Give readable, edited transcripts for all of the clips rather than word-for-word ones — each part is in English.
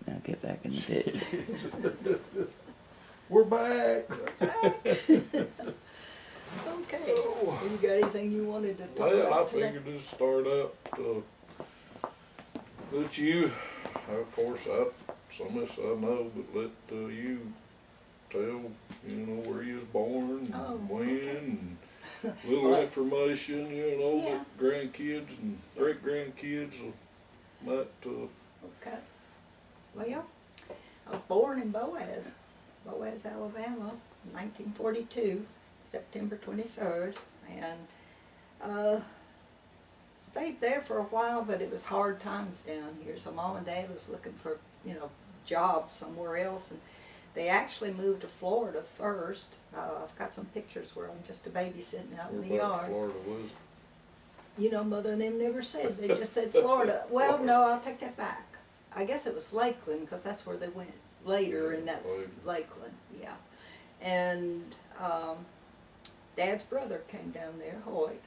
Now get back in the ditch. We're back. Okay. Well, you got anything you wanted to talk Well, I about today? figured to start up let you, of course, some of this I know, but let you tell, where you was born, Oh, and when, okay. and little Well, information, yeah. that grandkids and great-grandkids might, Okay. Well, I was born in Boaz, Alabama, 1942, September 23rd, and stayed there for a while, but it was hard times down here. So Mom and Dad was looking for, jobs somewhere else, and they actually moved to Florida first. I've got some pictures where I'm just a baby sitting out in the where about yard. Florida was it? Mother and them never said. They just said Florida. Well, no, I'll take that back. I guess it was Lakeland, because that's where they went later, and that's Lakeland, yeah. And Dad's brother came down there, Hoyt.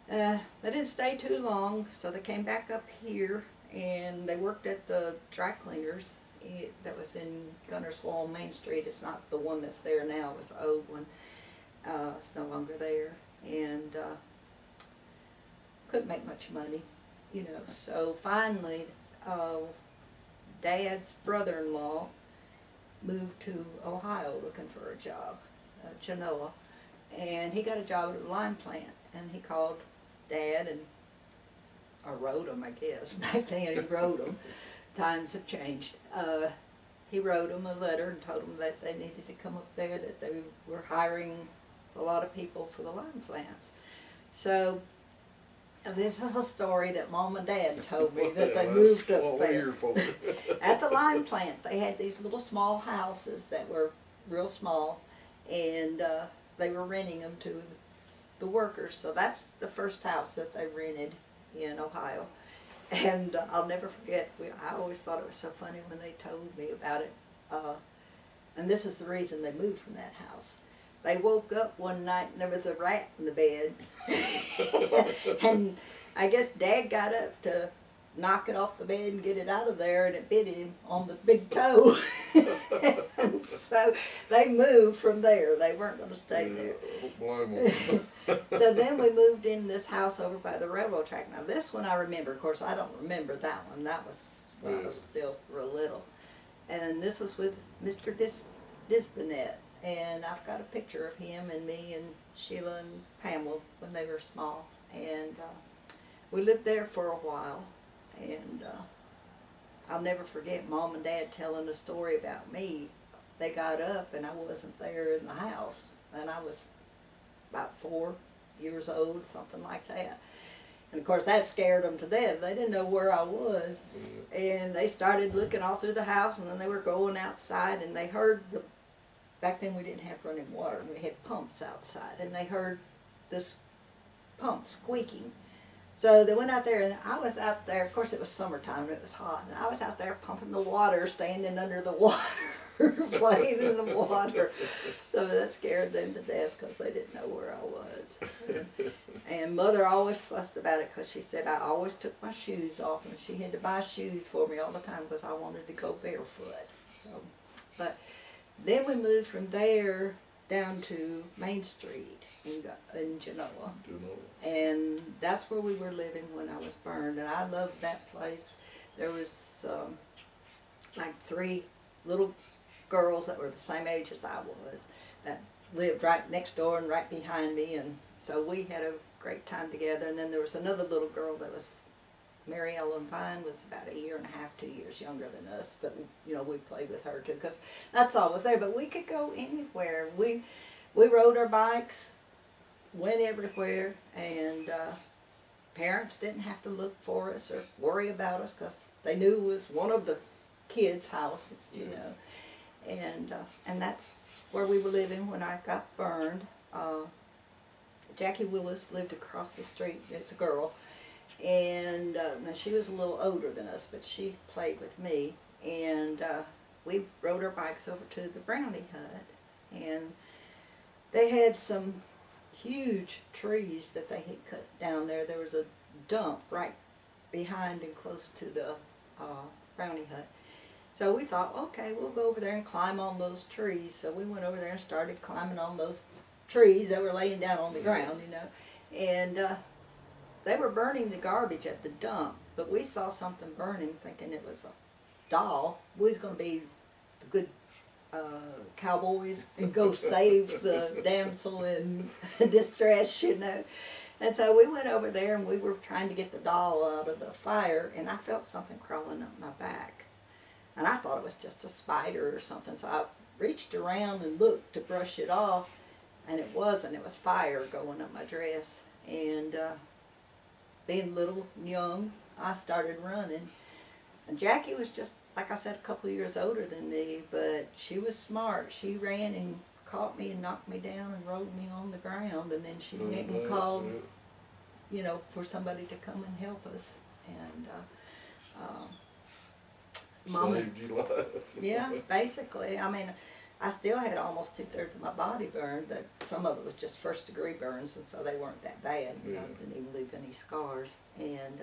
They didn't stay too long, so they came back up here, and they worked at the dry cleaners that was in Guntersville on Main Street. It's not the one that's there now, it was the old one. It's no longer there, and couldn't make much money, So finally, Dad's brother-in-law moved to Ohio looking for a job, Genoa, and he got a job at a lime plant, and he called Dad or wrote him, I guess. Back then he wrote him. Times have changed. He wrote him a letter and told them that they needed to come up there, that they were hiring a lot of people for the lime plants. So this is a story that Mom and Dad told me, that they moved up there. At the lime plant, they had these little small houses that were real small, and they were renting them to the workers. So that's the first house that they rented in Ohio. And I'll never forget, I always thought it was so funny when they told me about it. And this is the reason they moved from that house. They woke up one night and there was a rat in the bed. And I guess Dad got up to knock it off the bed and get it out of there, and it bit him on the big toe. And so they moved from there. They weren't going to stay there. So then we moved in this house over by the railroad track. Now this one I remember. Of course, I don't remember that one. That was when I was still real little. And this was with Mr. Disbonnet. And I've got a picture of him and me and Sheila and Pamela when they were small. And we lived there for a while. And I'll never forget Mom and Dad telling a story about me. They got up and I wasn't there in the house. And I was about 4 years old, something like that. And of course that scared them to death. They didn't know where I was. And they started looking all through the house, and then they were going outside, and they heard back then we didn't have running water, we had pumps outside, and they heard this pump squeaking. So they went out there, and I was out there. Of course it was summertime and it was hot, and I was out there pumping the water, standing under the water, playing in the water. So that scared them to death because they didn't know where I was. And Mother always fussed about it because she said I always took my shoes off, and she had to buy shoes for me all the time because I wanted to go barefoot. So, but then we moved from there down to Main Street in Genoa. And that's where we were living when I was burned, and I loved that place. There was like 3 little girls that were the same age as I was that lived right next door and right behind me, and so we had a great time together. And then there was another little girl that was, Mary Wildman, was about 1.5 years, 2 years younger than us, but we played with her too, because that's all was there. But we could go anywhere. We rode our bikes, went everywhere, and parents didn't have to look for us or worry about us because they knew it was one of the kids' houses, and that's where we were living when I got burned. Jackie Willis lived across the street. It's a girl. And now she was a little older than us, but she played with me. And we rode our bikes over to the Brownie Hut. And they had some huge trees that they had cut down there. There was a dump right behind and close to the brownie hut. So we thought, okay, we'll go over there and climb on those trees. So we went over there and started climbing on those trees that were laying down on the ground, you know. And they were burning the garbage at the dump, but we saw something burning, thinking it was a doll. We was going to be the good cowboys and go save the damsel in distress, you know. And so we went over there and we were trying to get the doll out of the fire, and I felt something crawling up my back. And I thought it was just a spider or something, so I reached around and looked to brush it off, and it wasn't. It was fire going up my dress. And being little and young, I started running. And Jackie was just, like I said, a couple of years older than me, but she was smart. She ran and caught me and knocked me down and rolled me on the ground, and then she went and called, you know, for somebody to come and help us. And Mom, saved your life. yeah, basically. I mean, I still had almost 2/3 of my body burned, but some of it was just first-degree burns, and so they weren't that bad. You know, didn't even leave any scars. And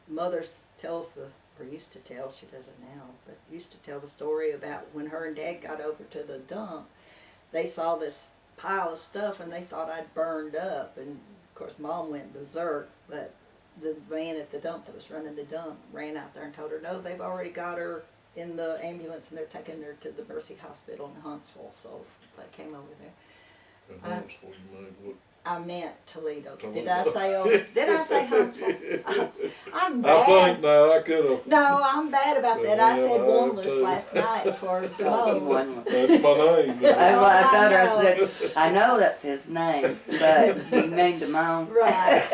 Mother tells or used to tell, she doesn't now, but used to tell the story about when her and Dad got over to the dump, they saw this pile of stuff and they thought I'd burned up. And of course Mom went berserk, but the man at the dump that was running the dump ran out there and told her, no, they've already got her in the ambulance and they're taking her to the Mercy Hospital in Huntsville. So they came over there. In Huntsville, you mean what? I meant Toledo. Toledo. Did I say Did I say Huntsville? I'm I think bad. now I could have. No, I'm bad about that. I said Well, I Warmless too. last night for Damon. That's my name. I thought I I said, I know that's his name, but you mean Damon. Right.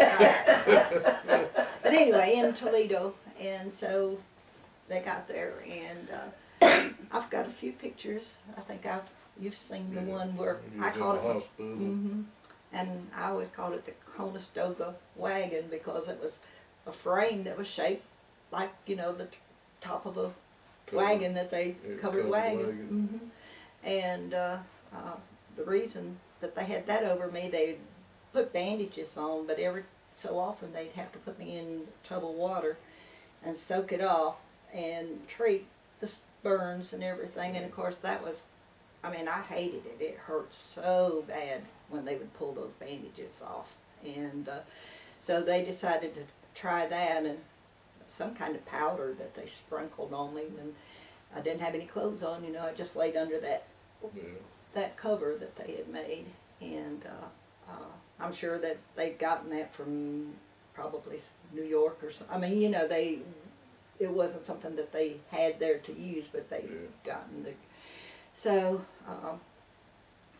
But anyway, in Toledo, and so they got there, and I've got a few pictures. I think you've seen the one where I called it. Hospital. Mm-hmm. And I always called it the Conestoga wagon because it was a frame that was shaped like, you know, the top of a wagon that they covered wagon. Mm-hmm. And the reason that they had that over me, they put bandages on, but every so often they'd have to put me in a tub of water and soak it off and treat the burns and everything. And of course that was, I mean, I hated it. It hurt so bad when they would pull those bandages off. And so they decided to try that, and some kind of powder that they sprinkled on me. And I didn't have any clothes on, you know, I just laid under that cover that they had made. And I'm sure that they'd gotten that from probably New York or something. I mean, you know, it wasn't something that they had there to use, but they'd gotten the. So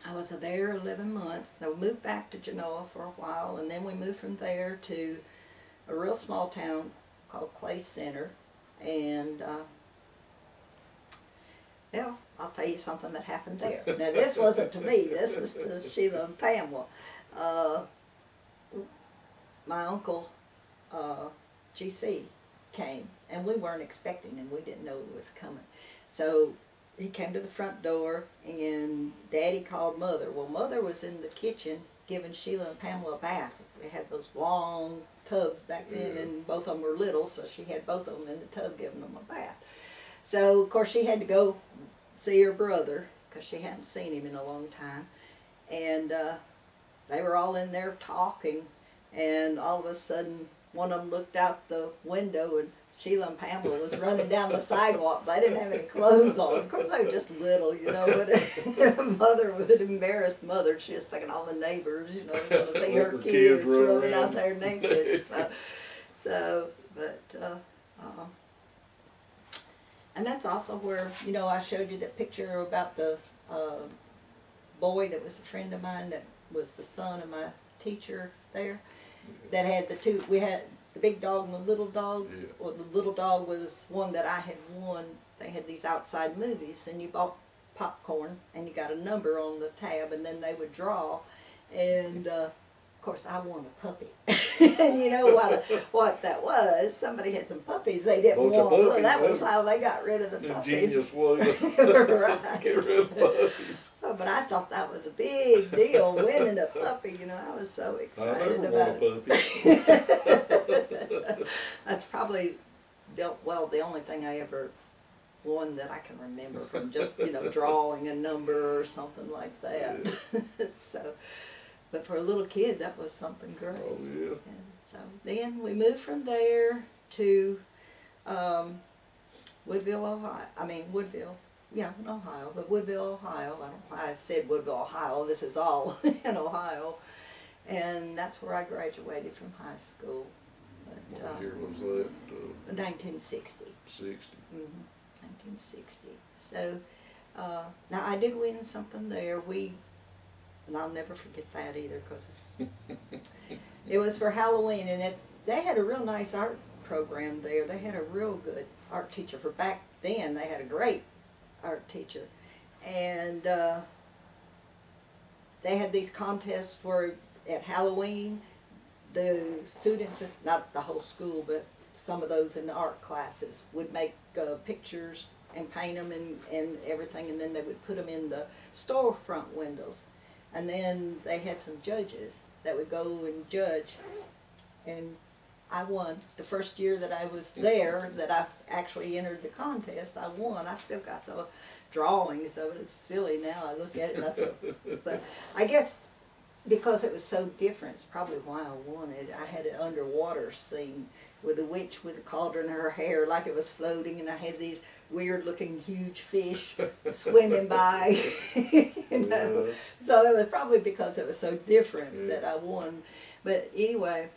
I was there 11 months. I moved back to Genoa for a while, and then we moved from there to a real small town called Clay Center. And yeah, I'll tell you something that happened there. Now this wasn't to me, this was to Sheila and Pamela. My uncle GC came, and we weren't expecting him. We didn't know he was coming. So he came to the front door, and Daddy called Mother. Well, Mother was in the kitchen giving Sheila and Pamela a bath. They had those long tubs back then, and both of them were little, so she had both of them in the tub giving them a bath. So, of course, she had to go see her brother, because she hadn't seen him in a long time. And they were all in there talking, and all of a sudden, one of them looked out the window, and Sheila and Pamela was running down the sidewalk. They didn't have any clothes on. Of course, they were just little, you know, but Mother would embarrass Mother. She was thinking all the neighbors, you know, was going to see her kids running out there naked. And that's also where, you know, I showed you that picture about the boy that was a friend of mine that was the son of my teacher there, that had the two, we had the big dog and the little dog. Yeah. Well, the little dog was one that I had won. They had these outside movies, and you bought popcorn, and you got a number on the tab, and then they would draw. And of course, I won a puppy. And you know what that was? Somebody had some puppies they didn't want, so that was how they got rid of the puppies. Ingenious way Right. get rid of puppies. Oh, but I thought that was a big deal, winning a puppy. You know, I was so excited I never about want a it. puppy. That's probably the only thing I ever won that I can remember from just, drawing a number or something like that. So, but for a little kid, that was something great. Oh, yeah. And so then we moved from there to Woodville, Ohio. Woodville, yeah, in Ohio, but Woodville, Ohio. I don't know why I said Woodville, Ohio. This is all in Ohio. And that's where I graduated from high school. But, What year was that? 1960. 60. 1960. So, now I did win something there. And I'll never forget that either, because it was for Halloween, and they had a real nice art program there. They had a real good art teacher. For back then, they had a great art teacher. And they had these contests where at Halloween, the students, not the whole school, but some of those in the art classes would make pictures and paint them and everything, and then they would put them in the storefront windows. And then they had some judges that would go and judge, and I won. The first year that I was there, that I actually entered the contest, I won. I still got the drawings of it. It's silly now, I look at it and I thought, but I guess because it was so different, it's probably why I won it. I had an underwater scene with a witch with a cauldron in her hair like it was floating, and I had these weird looking huge fish swimming by. Yeah. So it was probably because it was so different that I won. But anyway,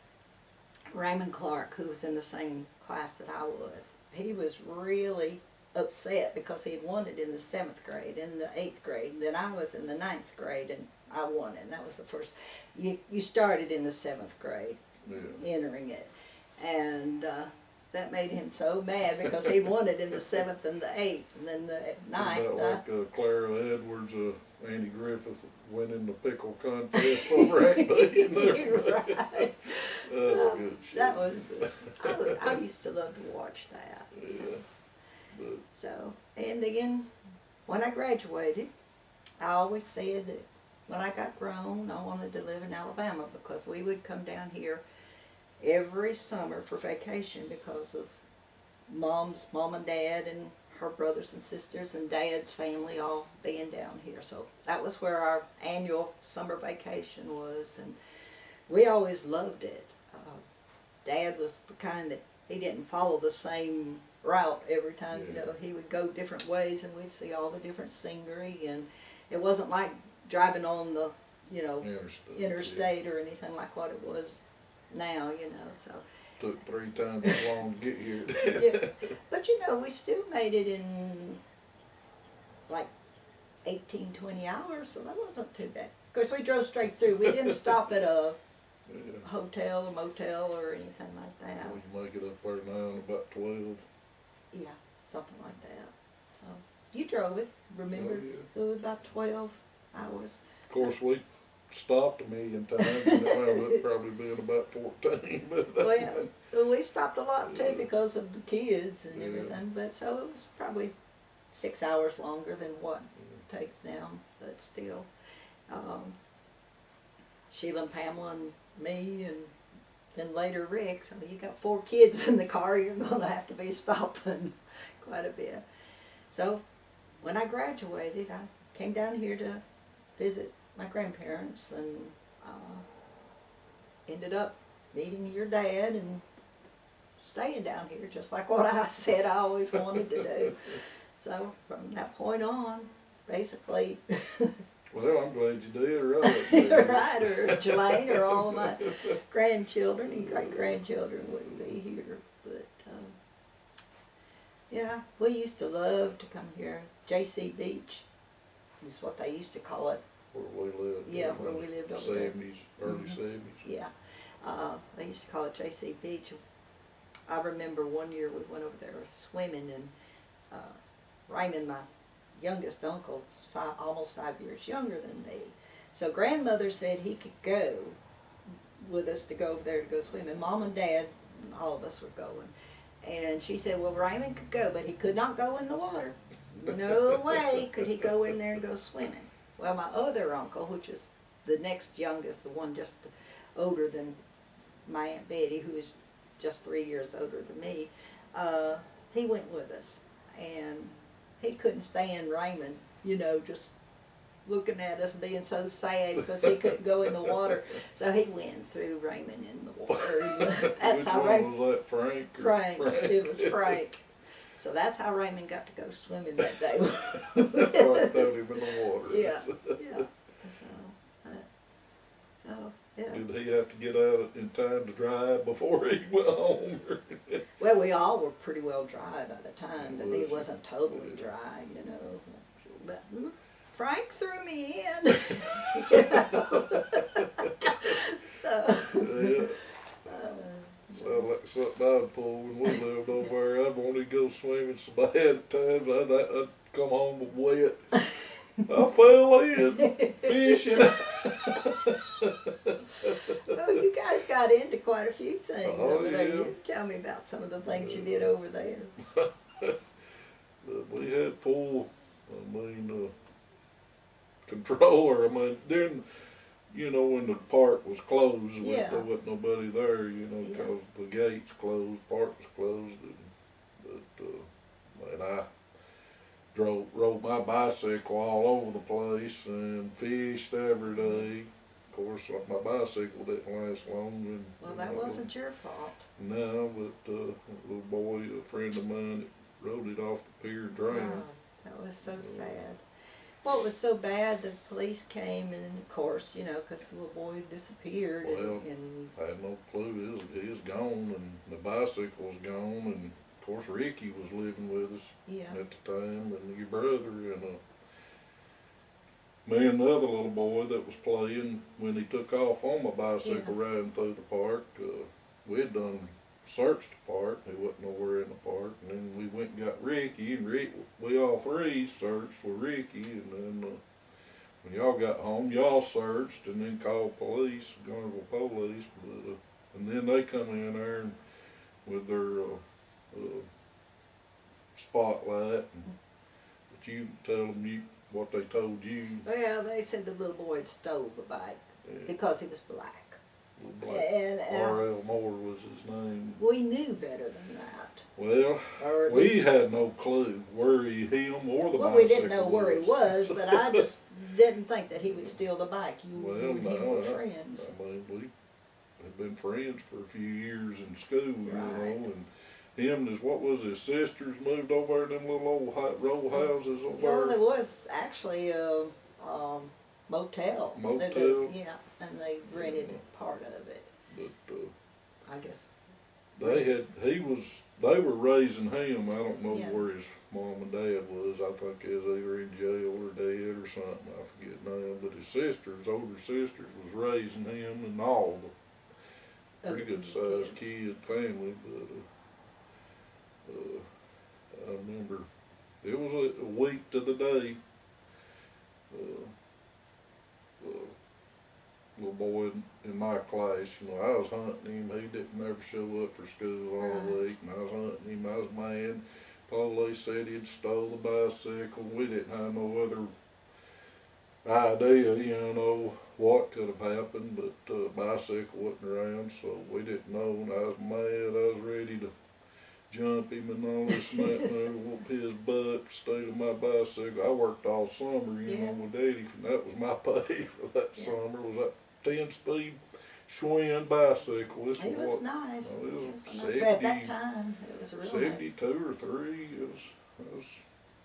Raymond Clark, who was in the same class that I was, he was really upset because he had won it in the 7th grade, in the 8th grade, and then I was in the 9th grade and I won it. And that was the first, you started in the 7th grade, entering it. And that made him so mad because he won it in the 7th and the 8th, and then the 9th. Like Clara Edwards, Andy Griffith winning the pickle contest over 8 million. Right. That's good shit. That was good. I used to love to watch that. Yeah. But So, and then when I graduated, I always said that when I got grown, I wanted to live in Alabama because we would come down here every summer for vacation because of mom and dad and her brothers and sisters and dad's family all being down here. So that was where our annual summer vacation was, and we always loved it. Dad was the kind that he didn't follow the same route every time. He would go different ways, and we'd see all the different scenery, and it wasn't like driving on the interstate or anything like what it was now, so. took 3 times as long to get here. Yeah. But we still made it in like 18, 20 hours, so that wasn't too bad. Of course, we drove straight through. We didn't stop at a hotel or motel or anything like that. We can make it up there now in about 12. Yeah, something like that. So you drove it, remember? Oh, It was about 12 hours. Of course, we stopped a million times, and it wound up probably being about 14. But Well, we stopped a lot too because of the kids and everything, but so it was probably 6 hours longer than what it takes now, but still. Sheila and Pamela and me, and then later Rick, so you got 4 kids in the car, you're going to have to be stopping quite a bit. So when I graduated, I came down here to visit my grandparents, and ended up meeting your dad and staying down here, just like what I said I always wanted to do. So from that point on, basically, well, I'm glad you did, right? right, or Jelaine or all of my grandchildren and great-grandchildren would be here. But yeah, we used to love to come here. JC Beach is what they used to call it. Where we lived. Yeah, where we lived over there. 70s, early 70s. Yeah, they used to call it JC Beach. I remember one year we went over there swimming, and Raymond, my youngest uncle, is almost 5 years younger than me. So grandmother said he could go with us to go over there to go swimming. Mom and Dad, and all of us were going. And she said, well, Raymond could go, but he could not go in the water. No way could he go in there and go swimming. Well, my other uncle, which is the next youngest, the one just older than my Aunt Betty, who is just 3 years older than me, he went with us, and he couldn't stand Raymond, just looking at us being so sad because he couldn't go in the water. So he went and threw Raymond in the water. That's Which how one Raymond. was that, Frank? Frank. It was Frank. So that's how Raymond got to go swimming that day. Frank threw him in the water. Yeah. So yeah. Did he have to get out in time to dry before he went home? Well, we all were pretty well dry by the time, but he Was he? wasn't totally dry, But Frank threw me in. So. Yeah. Sounded like something I'd pull when we lived over there. I wanted to go swimming so bad at times. I'd come home wet. I fell in fishing. Oh, you guys got into quite a few things Oh, over there. yeah. You tell me about some of the things you did over there. But we had full, controller. During, when the park was closed, Yeah. there wasn't nobody there, Yeah. because the gates closed, park was closed, and I rode my bicycle all over the place and fished every day. Of course, my bicycle didn't last long. And, Well, that wasn't your fault. No, but a little boy, a friend of mine, rode it off the pier and drowned. Oh, that was so sad. Well, it was so bad, the police came, and of course, because the little boy disappeared. Well, and I had no clue. He was gone, and the bicycle was gone, and of course Ricky was living with us yeah. at the time, and your brother, and me and the other little boy that was playing, when he took off on my bicycle riding through the park, we had done searched the park. He wasn't nowhere in the park, and then we went and got Ricky, and we all three searched for Ricky, and then when y'all got home, y'all searched and then called police, Guntersville police, and then they come in there and with their spotlight, but you tell them what they told you. Well, they said the little boy had stole the bike because he was black. Black And R.L. Moore was his name. we knew better than that. Well, Or at we least- had no clue where him or the Well, bicycle we didn't know where he was. was, but I just didn't think that he would steal the bike. You Well, and him no, were friends. we had been friends for a few years in school, Right. and him and his sisters moved over to them little old row houses over Well, there. there was actually a motel. Motel? Yeah, and they rented part of it, But I guess. they were raising him. I don't know Yeah. where his mom and dad was. I think he was either in jail or dead or something. I forget now. But his older sisters, was raising him and all the pretty good sized kid family. But I remember it was a week to the day. Little boy in my class, I was hunting him. He didn't never show up for school all week, and I was hunting him. I was mad. Police said he'd stole the bicycle. We didn't have no other idea, what could have happened, but the bicycle wasn't around, so we didn't know. And I was mad. I was ready to jump him and all this and that, and whoop his butt for stealing my bicycle. I worked all summer, with Daddy, and that was my pay for that summer. Was that 10-speed Schwinn bicycle? It was nice. It was But at that time, it was real nice. 72 or 3.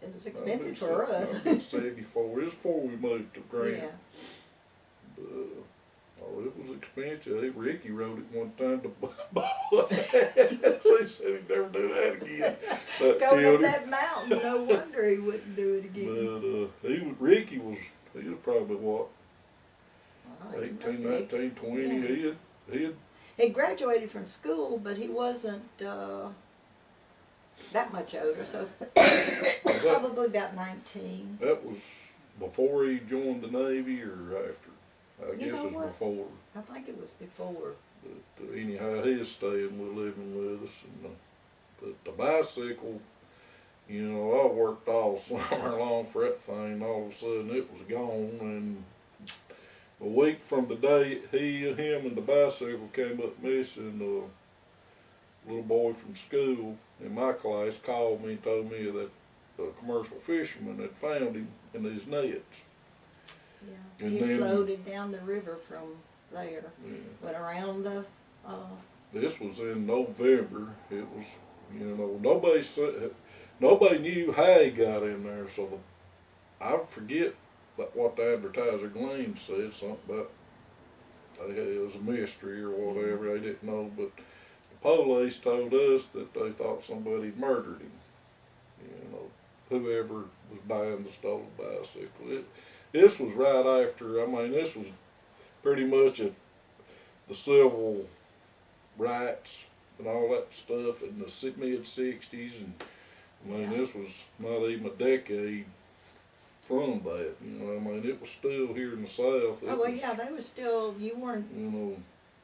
It was expensive for us. 74. It was before we moved to Grant. Yeah. But, it was expensive. Ricky rode it one time to buy. He said he'd never do that again. That Going killed up him. that mountain, no wonder he wouldn't do it again. But Ricky was probably what, Wow, he must 18, have- 19, 20. yeah. He had He graduated from school, but he wasn't that much older, so probably about 19. that was before he joined the Navy or after. I You guess know it was what? before. I think it was before. But anyhow, he was staying living with us, and but the bicycle, I worked all summer long for that thing. All of a sudden, it was gone, and a week from the day him and the bicycle came up missing, little boy from school in my class called me and told me that a commercial fisherman had found him in his nets. Yeah. And He then- floated down the river from there, Yeah. went around the, This was in November. It was, nobody knew how he got in there. So I forget what the advertiser Gleam said, something about it was a mystery or whatever. They didn't know, but the police told us that they thought somebody murdered him. Whoever was buying the stolen bicycle. This was right after. This was pretty much the civil rights and all that stuff in the mid-60s, and this was not even a decade from that. It was still here in the South. they were still, you weren't,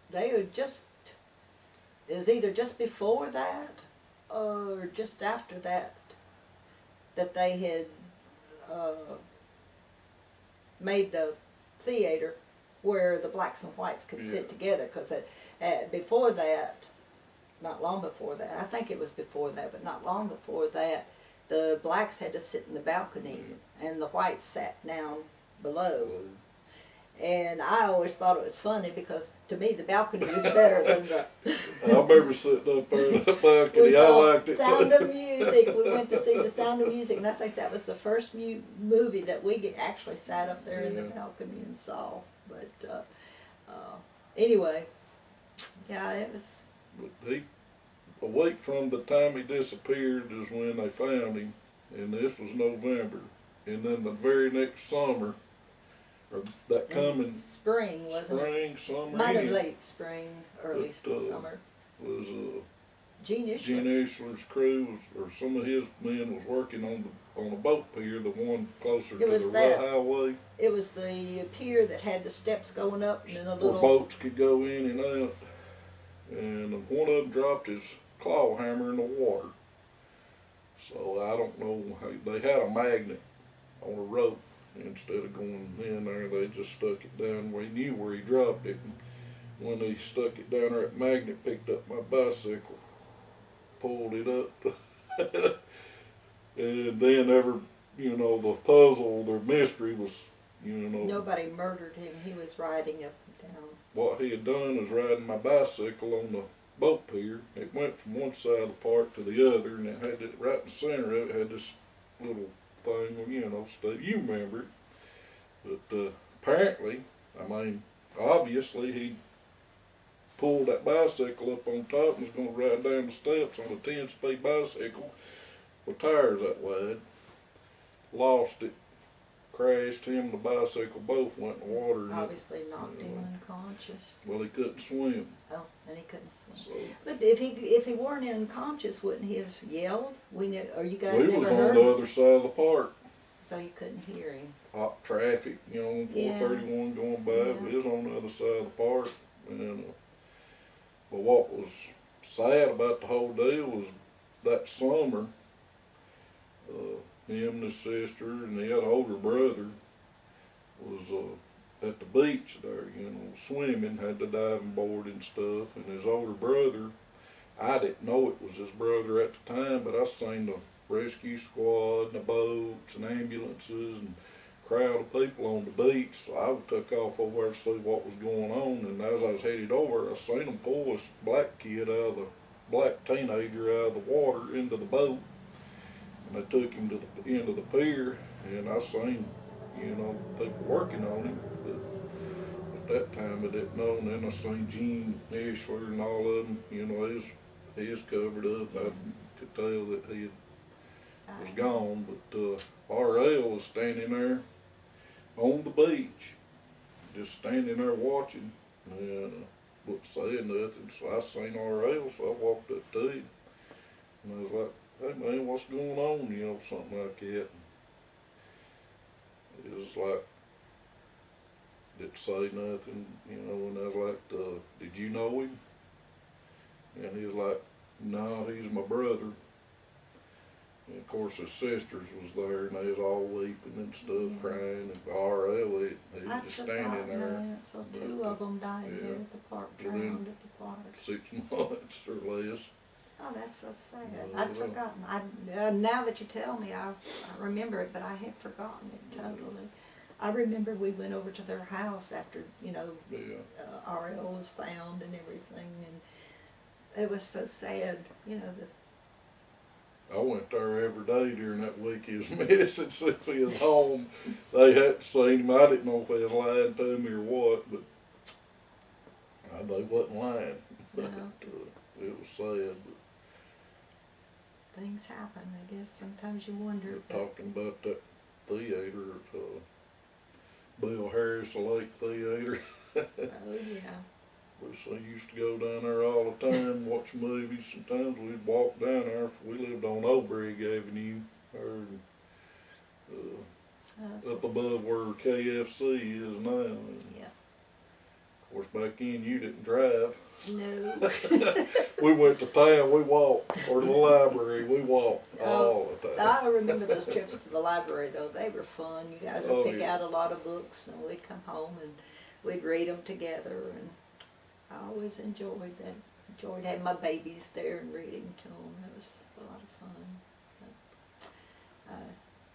they were just, it was either just before that or just after that they had made the theater where the blacks and whites could sit together, because before that, not long before that, I think it was before that, but not long before that, the blacks had to sit in the balcony and the whites sat down below. And I always thought it was funny, because to me the balcony was better than the... I remember sitting up there in the balcony. We I saw liked it Sound too. of Music. We went to see The Sound of Music, and I think that was the first movie that we actually sat up there in the balcony and saw. But anyway, yeah, it was... But a week from the time he disappeared is when they found him, and this was November. And then the very next summer, or that coming spring, wasn't it? summer, Might have late spring, early summer. Was Gene Gene Ishler. Ishler's crew or some of his men was working on a boat pier, the one closer to was the that. highway, It was the pier that had the steps going up and then a where little... boats could go in and out. And one of them dropped his claw hammer in the water. So I don't know how they had a magnet on a rope. Instead of going in there, they just stuck it down where he knew where he dropped it. And when they stuck it down there, that magnet picked up my bicycle, pulled it up. And then the puzzle, the mystery was, Nobody murdered him. He was riding up and down. what he had done was riding my bicycle on the boat pier. It went from one side of the park to the other, and it had right in the center of it had this little thing, stuff. You remember it. But apparently, obviously he pulled that bicycle up on top and was going to ride down the steps on a 10-speed bicycle with tires that wide. Lost it, crashed him and the bicycle both went in the water. And Obviously knocked him unconscious. well, he couldn't swim. Oh, and he couldn't swim. So But if he weren't unconscious, wouldn't he have yelled? Or you guys we never was heard on the him? other side of the park. So you couldn't hear him. Hot traffic, on 431 going by, but it was on the other side of the park. And but what was sad about the whole deal was that summer, him and his sister and he had an older brother was at the beach there, swimming, had the diving board and stuff. And his older brother, I didn't know it was his brother at the time, but I seen the rescue squad and the boats and ambulances and crowd of people on the beach. So I took off over there to see what was going on, and as I was headed over, I seen them pull this black teenager out of the water into the boat, and they took him to the end of the pier, and I seen, people working on him, but at that time I didn't know. And then I seen Gene Ishler and all of them, he was covered up. I could tell that he was gone, but R.L. was standing there on the beach, just standing there watching, and wasn't saying nothing. So I seen R.L., so I walked up to him, and I was like, "Hey man, what's going on?" Something like that. It was like, didn't say nothing, and I was like, "Did you know him?" And he was like, "No, he's my brother." And of course his sisters was there, and they was all weeping and stuff, crying, and R.L., he was just standing there. That. So two of them died there at the park, drowned at the park. 6 months or less. Oh, that's so sad. No, I'd forgotten. Now that you tell me, I remember it, but I had forgotten it totally. I remember we went over to their house after, Yeah. Ariel was found and everything, and it was so sad, I went there every day during that week he was missing, see if he was home. They hadn't seen him. I didn't know if they was lying to me or what, but they wasn't lying. It was sad. But things happen. I guess sometimes you wonder. we're talking about that theater, Bill Harris Lake Theater. Oh yeah. We used to go down there all the time, watch movies. Sometimes we'd walk down there. We lived on Obrig Avenue, or up above where KFC is now. Yeah. Of course, back then you didn't drive. No. We went to town, we walked, or the library, we walked all the time. I remember those trips to the library though. They were fun. You guys would pick out a lot of books, and we'd come home and we'd read them together. And I always enjoyed that. Enjoyed having my babies there and reading to them. It was a lot of fun. But,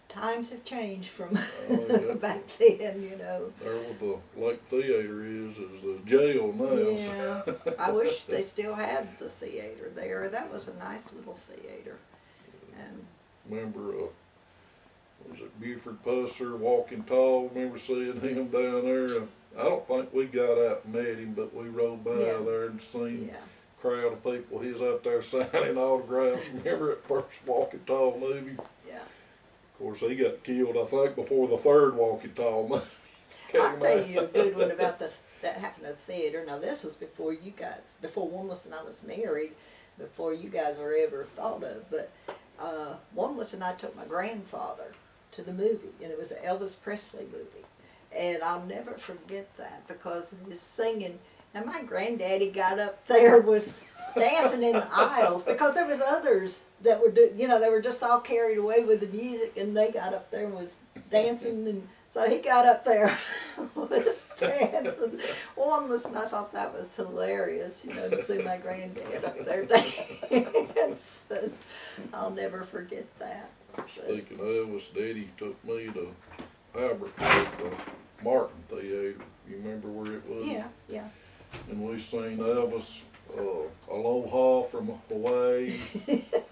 times have changed from back then, There where the Lake Theater is the jail now. Yeah, I wish they still had the theater there. That was a nice little theater. And Remember, was it Buford Pusser, Walking Tall? Remember seeing him down there? I don't think we got out and met him, but we rode by there and seen a crowd of people. He was out there signing autographs. Remember that first Walking Tall movie? yeah. Of course, he got killed, I think, before the third Walking Tall movie came I'll tell out. you a good one about that happened at the theater. Now this was before you guys, before Wandless and I was married, before you guys were ever thought of. But Wandless and I took my grandfather to the movie, and it was an Elvis Presley movie. And I'll never forget that because his singing. Now my granddaddy got up there, was dancing in the aisles because there was others that were they were just all carried away with the music, and they got up there and was dancing, and so he got up there was dancing. Wandless, and I thought that was hilarious, to see my granddad up there dancing. I'll never forget that. Speaking of Elvis, Daddy took me to Albuquerque, the Martin Theater. You remember where it was? Yeah, yeah. And we seen Elvis, Aloha from Hawaii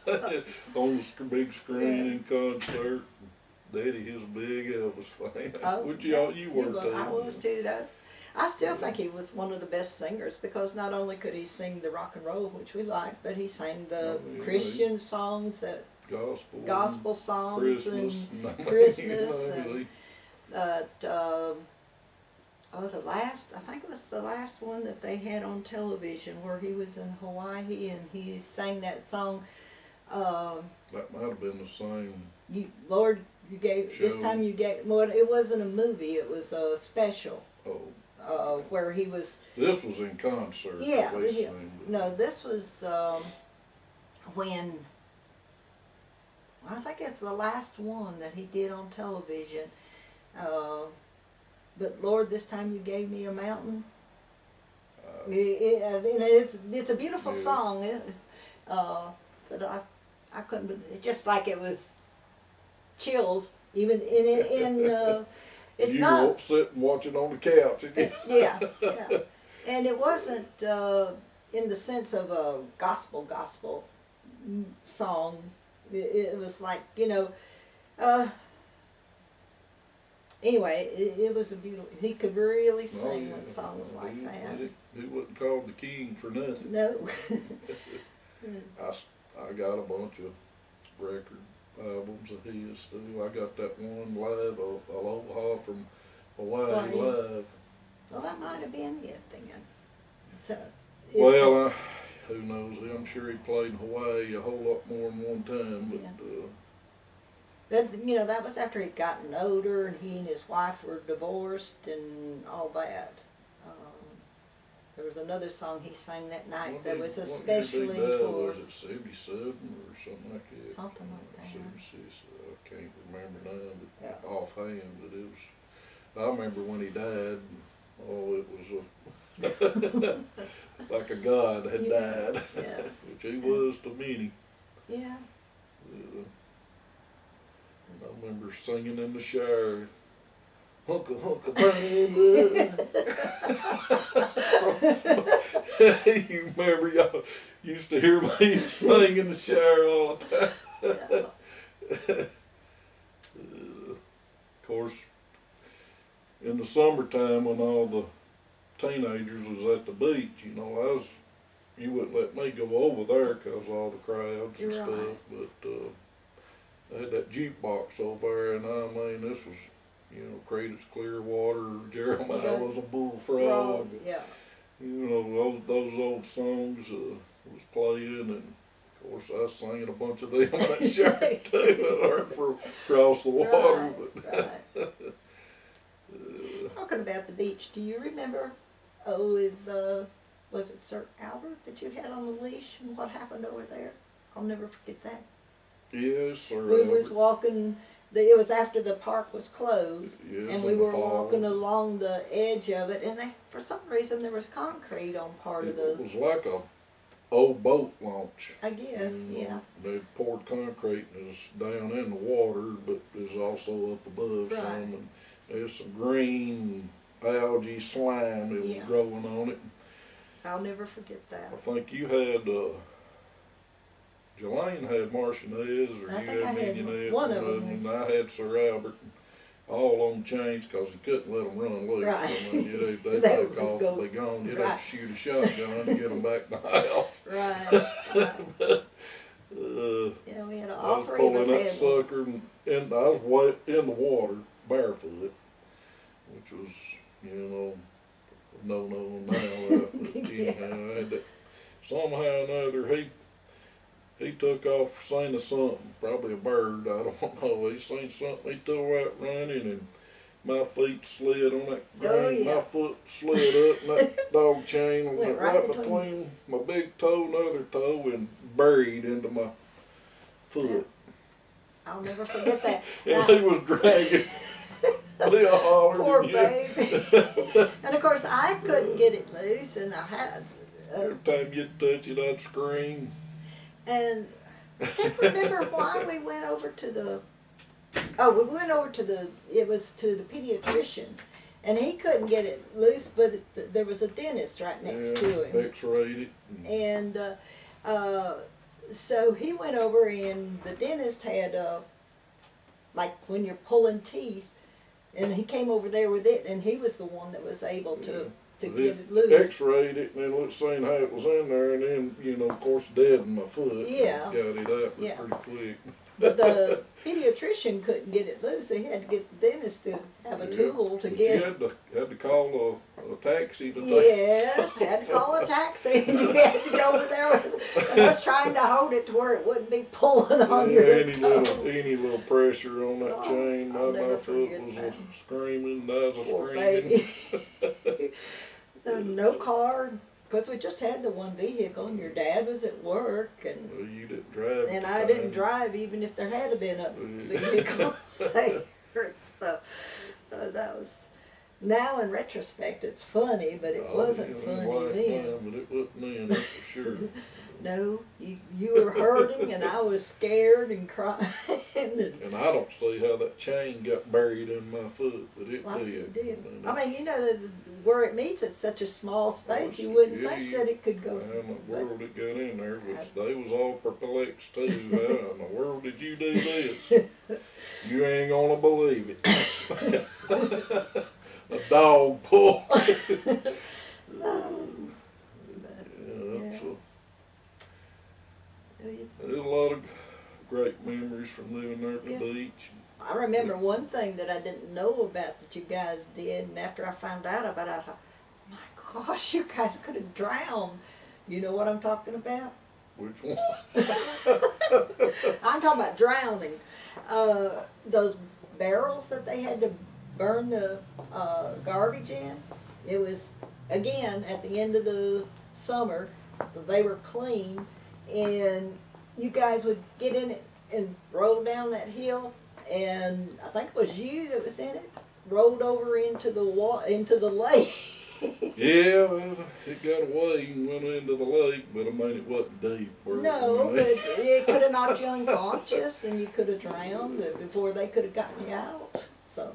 on the big screen in concert. Daddy, he was a big Elvis fan. Oh, Which you were too. I was too, though. I still think he was one of the best singers because not only could he sing the rock and roll, which we liked, but he sang the Christian songs, that gospel songs, Christmas, and Christmas, and I think it was the last one that they had on television where he was in Hawaii and he sang that song. That might have been the same. Lord, you gave show. This time you gave. Well, it wasn't a movie; it was a special. Oh. Where he was. This was in concert. Yeah. That we seen, but No, this was when. I think it's the last one that he did on television. But Lord, this time you gave me a mountain. It's a beautiful song. But I couldn't. Just like it was chills. Even in it's you not. were upset and watching on the couch again. Yeah. And it wasn't in the sense of a gospel song. It was like, anyway, it was a beautiful, he could really sing with songs like that. He wasn't called the king for nothing. No. I got a bunch of record albums of his too. I got that one live, Aloha from Hawaii live. Well, that might have been it then. So, Well, who knows? I'm sure he played in Hawaii a whole lot more than one time, but But, that was after he'd gotten older and he and his wife were divorced and all that. There was another song he sang that night that was especially for... Was it 77 or something like that? Something like that. 76, I can't remember now, but offhand, but it was... I remember when he died, it was like a god had died. Yeah. Which She was to many. Yeah. I remember singing in the shower. Hunka hunka baby. You remember y'all used to hear me sing in the shower all the time. Of course, in the summertime when all the teenagers was at the beach, you know, you wouldn't let me go over there because all the crowds and stuff. Right. But I had that jukebox over there, and I mean, this was, you know, Creedence Clearwater, Jeremiah was a bullfrog. Yeah. You know, those old songs was playing, and of course I sang a bunch of them in that shirt too. I heard from across the water. Right. Talking about the beach, do you remember, was it Sir Albert that you had on the leash and what happened over there? I'll never forget that. Yes, Sir We Albert. was walking, it was after the park was closed, Yes, and in we the were fall. walking along the edge of it, and for some reason there was concrete on part of It the, was like a old boat launch. I guess, yeah. They poured concrete and it's down in the water, but it's also up above Right. some. And there's some green algae slime that was Yeah. growing on it. I'll never forget that. I think you had, Jelaine had Martinez, or I you think I had had Mignonette, one of them. and I had Sir Albert, all on chains because you couldn't let them run loose. Right. I mean, they They took would off go- and be gone. You'd right. have to shoot a shotgun to get them back to the house. Right, right. Yeah, we had an I all was three of pulling us that had one. sucker, and I was way in the water, barefoot, which was, you know, no now. But anyhow, I had that, somehow or another, he took off seeing something, probably a bird, I don't know. He seen something, he tore out running, and my feet slid on that Oh, green. yeah. My foot slid up, and that dog chain Went went right right between- between my big toe and other toe and buried into my foot. I'll never forget that. And he was dragging. They all hollered Poor and baby. And of course I couldn't get it loose, and I had, every time you'd touch it, I'd scream. and I can't remember why we went over to the, we went over to it was to the pediatrician, and he couldn't get it loose, but there was a dentist right next to him. X-rayed it. And so he went over, and the dentist had, like when you're pulling teeth, and he came over there with it, and he was the one that was able to But get he it loose. X-rayed it, and then looked, seen how it was in there, and then, you know, of course, dead in my foot. Yeah. Got it out Yeah. pretty quick. But the pediatrician couldn't get it loose, so he had to get the dentist to have a tool to But get you it. had to call a taxi to take. Yes, had to call a taxi, and you had to go over there and us trying to hold it to where it wouldn't be pulling on your any toe. any little pressure on that Oh, chain, I'll my never foot forget was that. screaming, I was Poor screaming. baby. No car, because we just had the one vehicle, and your dad was at work, and Well, you didn't drive. and at I the didn't time. drive even if there had been a Yeah. vehicle there. So that was, now in retrospect it's funny, but it Oh, wasn't yeah, funny life then. now, but it wasn't then, that's for sure. No, you were hurting, and I was scared and crying. And I don't see how that chain got buried in my foot, but it Like did. it did. And I mean, you know, where it meets, it's such a small space, you Yeah, wouldn't yeah, think you- that it could how go. in the world it got in there, which they was all perplexed too. How in the world did you do this? You ain't gonna believe it. A dog pull. There's a lot of great memories from living there at the Yeah. beach. I remember one thing that I didn't know about that you guys did, and after I found out about it, I thought, my gosh, you guys could have drowned. You know what I'm talking about? Which one? I'm talking about drowning. Those barrels that they had to burn the garbage in, it was, again, at the end of the summer, they were clean, and you guys would get in it and roll down that hill, and I think it was you that was in it, rolled over into the lake Yeah, well, it got away and went into the lake, but I mean, it wasn't deep. No, but it could have knocked you unconscious and you could have drowned before they could have gotten you out. So,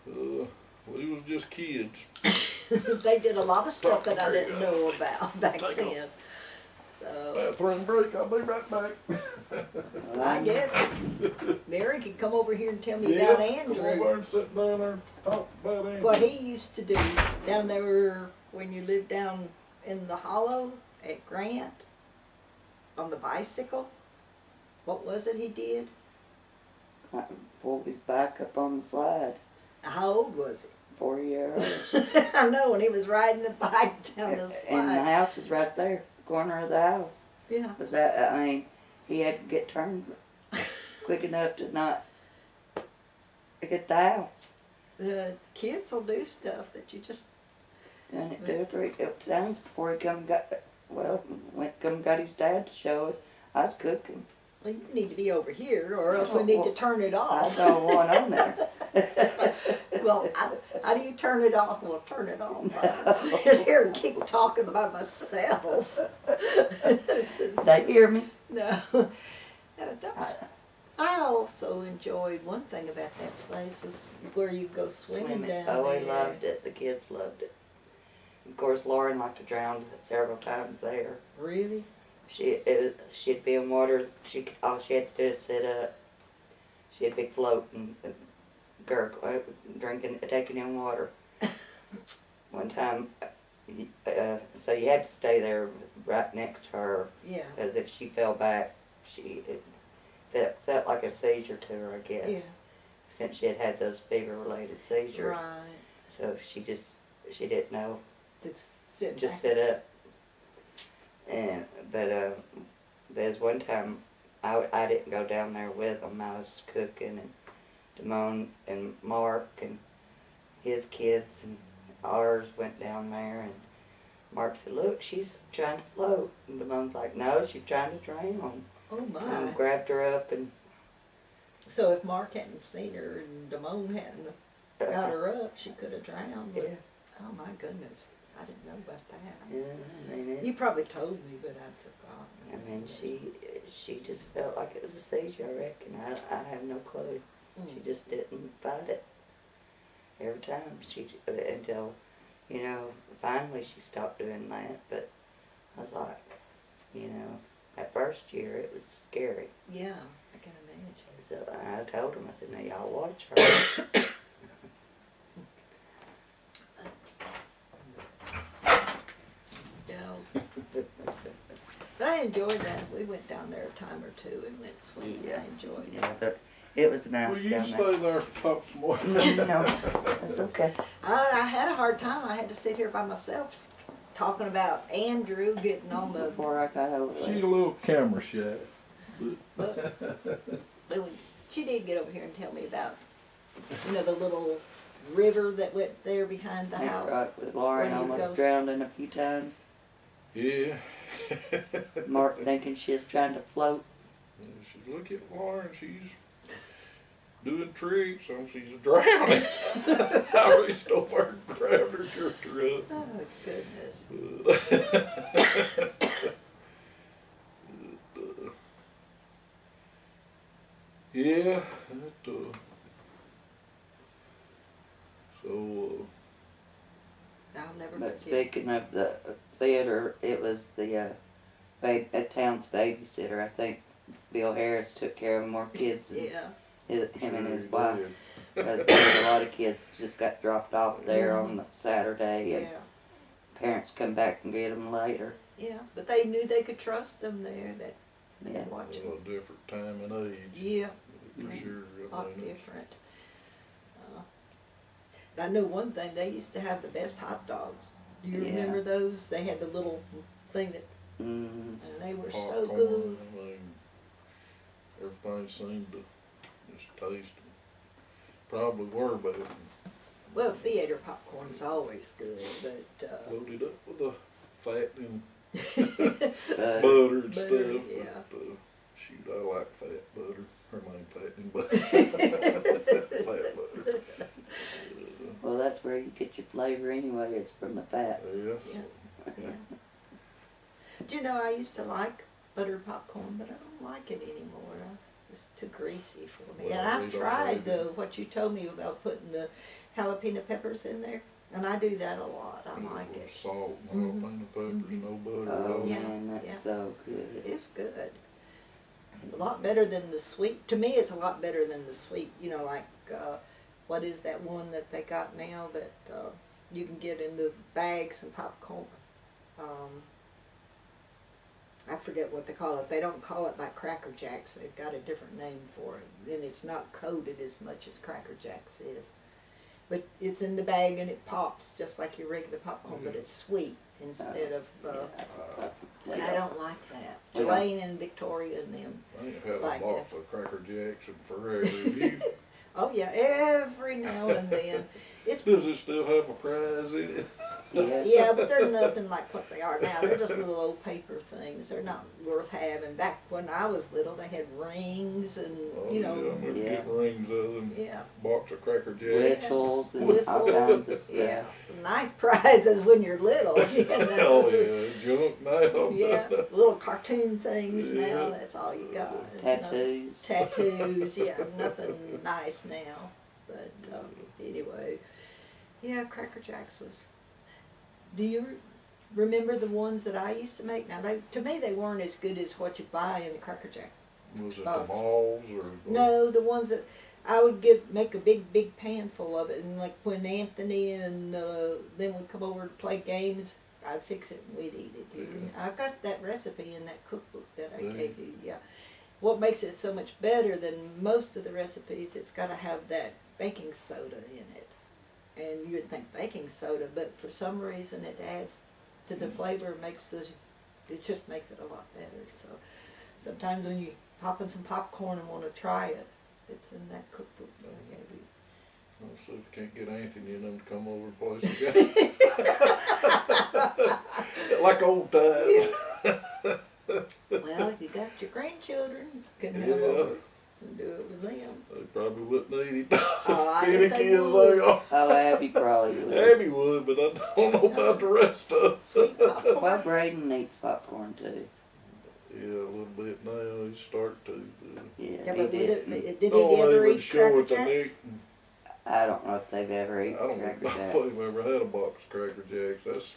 We was just kids. they did a lot of stuff that I didn't know about back then. So, Bathroom break, I'll be right back. well, I guess Mary could come over here and tell me about Come Andrew. over and sit down there and talk about Andrew. What he used to do down there when you lived down in the hollow at Grant on the bicycle. What was it he did? Pulled his back up on the slide. How old was he? 4 years old. I know, when he was riding the bike down the slide. And the house was right there, the corner of the house. Yeah. Was that? I mean, he had to get turned quick enough to not hit the house. The kids will do stuff that you just. Done it 2 or 3 times before he got his dad to show it. I was cooking. Well, you need to be over here, or else we need to turn it I off. saw one on there. Well, how do you turn it off? Well, turn it off. I sit here and keep talking by myself. They hear me? No. I also enjoyed one thing about that place was where you go swimming down Oh, there. they loved it. The kids loved it. Of course, Lauren liked to drown several times there. Really? She'd be in water. All she had to do is sit up. She had a big float and gurgle, taking in water. One time, so you had to stay there right next to her. Yeah. Because if she fell back, it felt like a seizure to her, I guess. Yeah. Since she had those fever-related seizures. Right. So she didn't know. Just Sit up. But there's one time I didn't go down there with them. I was cooking, and Damon and Mark and his kids and ours went down there, and Mark said, "Look, she's trying to float." And Damon's like, "No, she's trying to drown." Oh my. And grabbed her up and So if Mark hadn't seen her and Damon hadn't got her up, she could have drowned. Yeah. Oh my goodness. I didn't know about that. Yeah, I mean, You probably told me, but I'd forgotten. I mean, she just felt like it was a seizure, I reckon. I have no clue. She just didn't fight it. Every time until, finally she stopped doing that. But I was like, that first year it was scary. Yeah, I can imagine. So I told him, I said, "Now y'all watch her." Yeah. But I enjoyed that. We went down there a time or two and went swimming. Yeah. I enjoyed it. Yeah, but it was nice Well, you down there. stay there and talk some more. No, that's okay. I had a hard time. I had to sit here by myself talking about Andrew getting on the. Before I got over She's there. a little camera shy. She did get over here and tell me about, the little river that went there behind the house. Right, with Lauren Where you almost go- drowned in a few times. Yeah. Mark thinking she was trying to float. And she said, "Look at Lauren, she's doing tricks, and she's drowning." I reached over and grabbed her, jerked her up. Oh, goodness. Yeah, I'll never But forget. speaking of the theater, it was the town's babysitter. I think Bill Harris took care of more kids than Yeah. him and his Sure wife. did. But there was a lot of kids just got dropped off there on the Saturday, and Yeah. parents come back and get them later. Yeah. But they knew they could trust them there. That they Yeah. could watch A them. little different time and age. Yeah. For sure. A lot different. But I know one thing, they used to have the best hot dogs. Do you Yeah. remember those? They had the little thing that, Mm-hmm. and they were so Popcorn, good. I mean, everything seemed to just taste. Probably were better. Well, theater popcorn's always good, but, Loaded up with the fat and But butter and Butter, stuff. yeah. But, shoot, I like fat butter. Her name fat and butter. Fat butter. well, that's where you get your flavor anyway. It's from the fat. Yes. Yeah. Yeah. Do you know I used to like buttered popcorn, but I don't like it anymore. It's too greasy for me. Well, And we I've don't tried like it. what you told me about putting the jalapeno peppers in there, and I do that a lot. I like With it. salt, and jalapeno peppers, no butter at Oh all. Yeah. man, that's Yeah. so good. It's good. A lot better than the sweet. To me, it's a lot better than the sweet. You know, like what is that one that they got now that you can get in the bags and popcorn? I forget what they call it. They don't call it like Cracker Jacks. They've got a different name for it. And it's not coated as much as Cracker Jacks is. But it's in the bag and it pops just like your regular popcorn, but it's sweet instead of... I don't like that. We don't. Dwayne and Victoria and them. I ain't had Like a box of Cracker Jacks in forever. You- Oh yeah, every now and then. It's Does it still have a prize in it? Yeah. yeah, but they're nothing like what they are now. They're just little old paper things. They're not worth having. Back when I was little, they had rings and Oh, you yeah, I know, remember Yeah. getting rings of them. yeah, Box of Cracker Jacks. Whistles and Whistles, all kinds of stuff. yeah. Nice prizes when you're little. You know? Oh yeah, junk now. Yeah, little cartoon things Yeah. now. That's all you got. It's no- Tattoos. tattoos, yeah, nothing nice now. But anyway, yeah, Cracker Jacks was. Do you remember the ones that I used to make? Now, to me, they weren't as good as what you buy in the Cracker Jack. Was it Box. the malls or? No, the ones that I would make a big pan full of it, and like when Anthony and them would come over to play games, I'd fix it and we'd eat it. Yeah. I've got that recipe in that cookbook that I Yeah. gave you. Yeah. What makes it so much better than most of the recipes? It's got to have that baking soda in it. And you would think baking soda, but for some reason it adds to the flavor, it just makes it a lot better. So sometimes when you pop in some popcorn and want to try it, it's in that cookbook that I gave you. Let's see if we can't get Anthony and them to come over and play some games. Like old times. Well, if you got your grandchildren, you can have Yeah. over and do it with them. They probably wouldn't eat it. Oh, I bet Finicky they as would. they are. Oh, Abby probably would. Abby would, but I don't know about the rest of us. Sweet popcorn. Well, Braden eats popcorn too. Yeah, a little bit now. He's starting to. Yeah, Yeah, he but did. did No, he they ever would eat show Cracker it to Jacks? Nick. I don't know if they've ever I eaten don't know Cracker if Jacks. they've ever had a box of Cracker Jacks. That's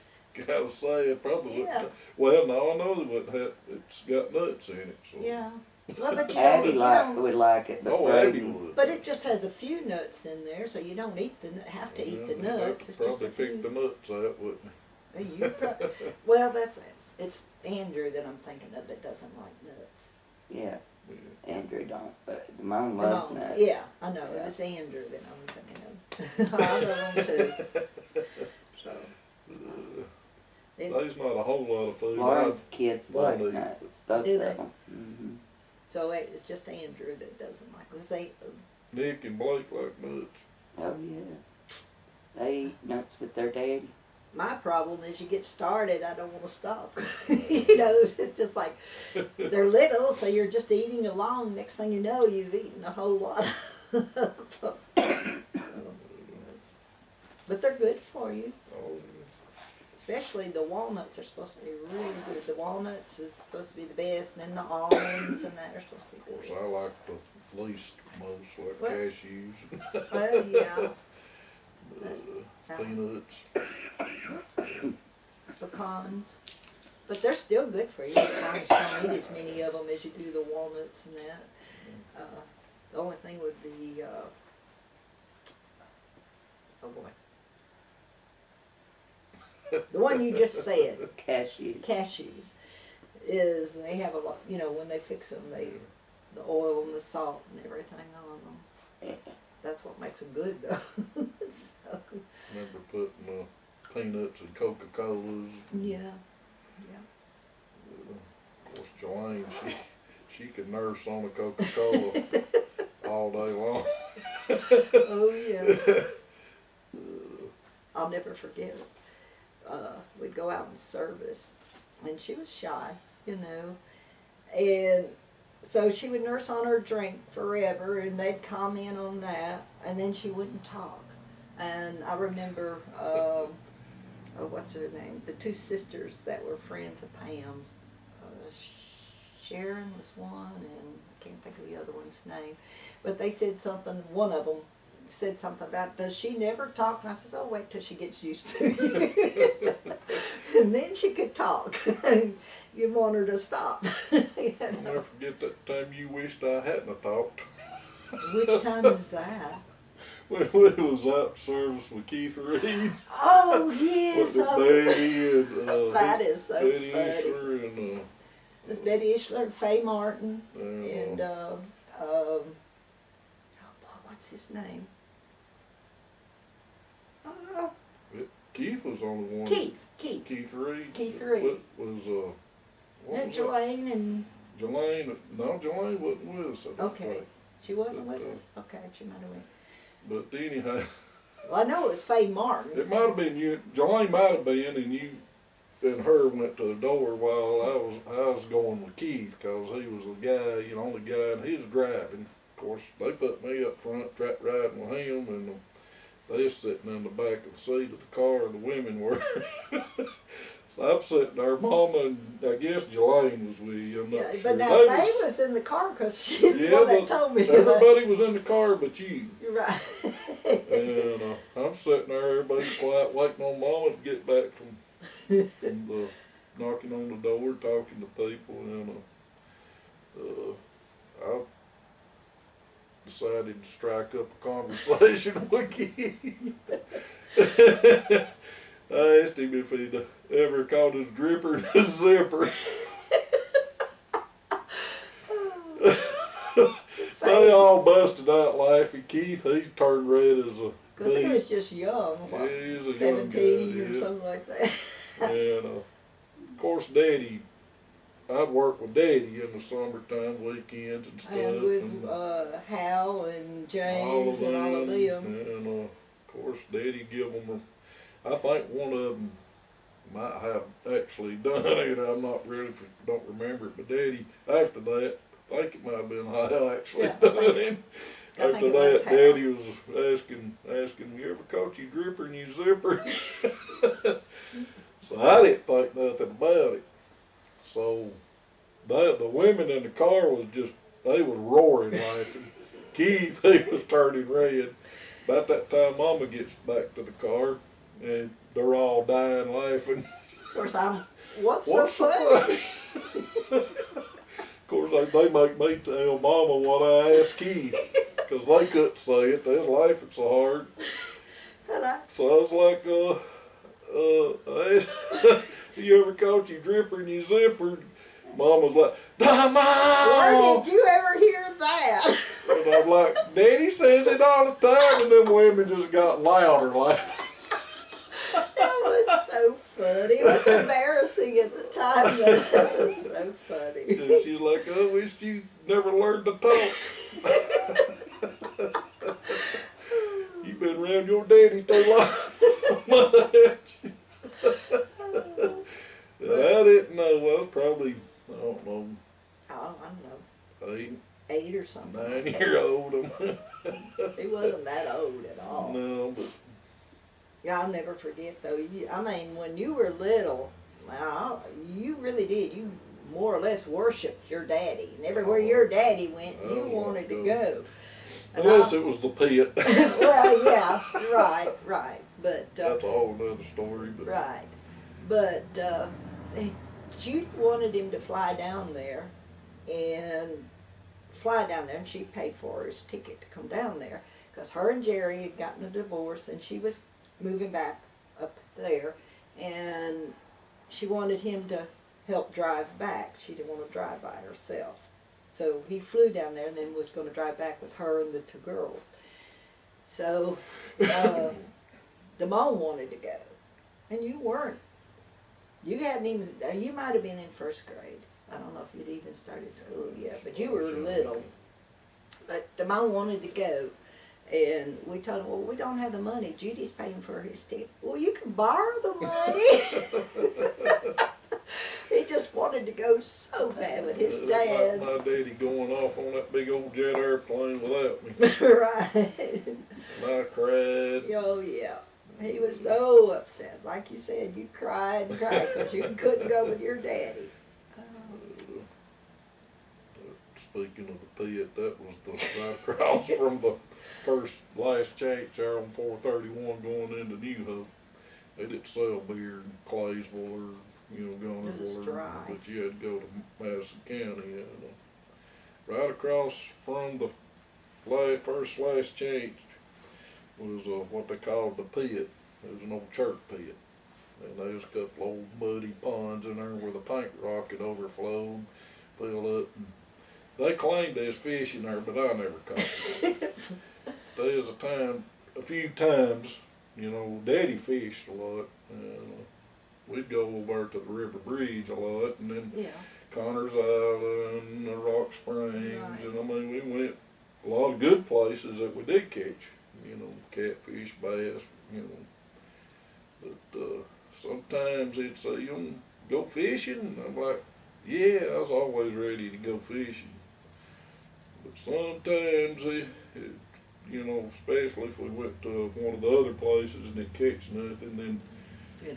kind of sad. Probably Yeah. wouldn't. Well, no, I know they wouldn't have. It's got nuts in it. So. Yeah. Well, but you Abby don't, would like it, but Oh, Abby Braden, would. but it just has a few nuts in there, so you don't have to eat Yeah, the they'd nuts. have It's to just probably a pick the few. nuts out, wouldn't Well, that's it. It's Andrew that I'm thinking of that doesn't like nuts. yeah, they? Andrew don't, but mom Come loves on. nuts. Yeah, I know. Yeah. It's Andrew that I'm thinking of. I love him too. So There's not a whole lot of food. Lauren's kids like Well, nuts, both Do of they? them. Mm-hmm. so it's just Andrew that doesn't like. Cause Nick and Blake like nuts. Oh yeah, they eat nuts with their daddy. my problem is you get started, I don't want to stop. You know, it's just like they're little, so you're just eating along. Next thing you know, you've eaten a whole lot. But they're good for you. Oh, Especially the walnuts are supposed to be really good. The walnuts is supposed to be the best, and then the almonds and that are supposed to be of course, good. I like the least most, like What? cashews, Well, yeah. peanuts. Pecans. But they're still good for you as long as you don't eat as many of them as you do the walnuts and that. The only thing would be, oh boy. The one you just said, Cashew. cashews, is they have a lot, you know, when they fix them, the oil and the salt and everything on them. Yeah. That's what makes them good though. So, Remember putting peanuts and Coca-Colas. yeah. Of course, Jolene, she could nurse on a Coca-Cola all day long. Oh yeah. I'll never forget it. We'd go out in service, and she was shy, you know, and so she would nurse on her drink forever, and they'd comment on that, and then she wouldn't talk. And I remember, oh, what's her name? The two sisters that were friends of Pam's. Sharon was one, and I can't think of the other one's name. But they said something, one of them said something about, does she never talk? And I said, oh, wait till she gets used to you. And then she could talk. You'd want her to stop. I'll never forget that time you wished I hadn't talked. Which time is that? When we was out service with Keith Reed. Oh, yes. With Betty and that is so Betty funny. Ishler and There's Betty Ishler and Faye Martin and oh boy, what's his name? Keith was on the one. Keith. Keith Reed. Keith Reed. What was what was Jelaine and Jelaine? No, Jelaine wasn't with us. I don't okay, think. she wasn't But, with us. Okay, she might have went. But anyhow, Well, I know it was Faye Martin. it might have been you. Jelaine might have been, and you and her went to the door while I was going with Keith, because he was the guy, you know, only guy, and he was driving. Of course, they put me up front, riding with him, and they was sitting in the back of the seat of the car, and the women were. So I'm sitting there, Mama, and I guess Jelaine was with you. I'm not Yeah, sure. but now They Faye was in the car because she's the Yeah, one that but told me. about everybody was in the car but you. You're right. And I'm sitting there, everybody's quiet, waiting on Mama to get back from the knocking on the door, talking to people, and I decided to strike up a conversation with Keith. I asked him if he'd ever called his dripper a zipper. They all busted out laughing. Keith, he turned red as a Because he beet. was just young, what, Yeah, he was a young 17 guy, or yeah. something like that. And of course, Daddy, I'd work with Daddy in the summertime, weekends and stuff. And with Hal and James and all of them. And of course, Daddy give them. I think one of them might have actually done it. I'm not really don't remember it, but Daddy after that, I think it might have been Hal actually done it. I think After it was that, Hal. Daddy was asking, you ever caught your dripper and your zipper? So I didn't think nothing about it. So the women in the car they was roaring laughing. Keith, he was turning red. About that time, Mama gets back to the car, and they're all dying laughing. Of course, what's so funny? Of course, they make me tell Mama what I asked Keith, because they couldn't say it. They was laughing so hard. So I was like, you ever caught your dripper and your zipper? Mama's like, Damon! Where did you ever hear that? And I'm like, Daddy says it all the time, and them women just got louder laughing. That was so funny. It was embarrassing at the time, but it was so funny. And she's like, I wish you never learned to talk. You've been around your daddy too long. And I didn't know. I was probably, I don't know, Oh, I don't know, 8 or something. 9-year-old. He wasn't that old at all. No, but Yeah, I'll never forget though. I mean, when you were little, you really did. You more or less worshipped your daddy, and everywhere your daddy went, you wanted to go. And unless it was the pit. Well, yeah, right. But That's a whole nother story. But right, but Judy wanted him to fly down there, and she paid for his ticket to come down there, because her and Jerry had gotten a divorce, and she was moving back up there, and she wanted him to help drive back. She didn't want to drive by herself. So he flew down there and then was going to drive back with her and the 2 girls. So Damon wanted to go, and you weren't. You hadn't even, you might have been in 1st grade. I don't know if you'd even started school yet, but you were little. But Damon wanted to go. And we told him, well, we don't have the money. Judy's paying for his ticket. Well, you can borrow the money. He just wanted wanted to go so bad with his dad. My daddy going off on that big old jet airplane without me. Right. And I cried. Oh, yeah. He was so upset. Like you said, you cried and cried because you couldn't go with your daddy. Speaking of the pit, that was the right across from the last change there on 431 going into New Hope. They didn't sell beer in Claysville or, It was Guntersville, dry. but you had to go to Madison County. And, right across from the last change was what they called the pit. It was an old church pit. And there was a couple old muddy ponds in there where the paint rock had overflowed, filled up. And they claimed they was fishing there, but I never caught it. There was a few times, Daddy fished a lot. And we'd go over to the River Bridge a lot, and then Yeah. Connors Island, the Rock Springs, Right. and we went a lot of good places that we did catch. Catfish, bass, But sometimes they'd say, you go fishing? And I'm like, yeah, I was always ready to go fishing. But sometimes, especially if we went to one of the other places and didn't catch nothing, then he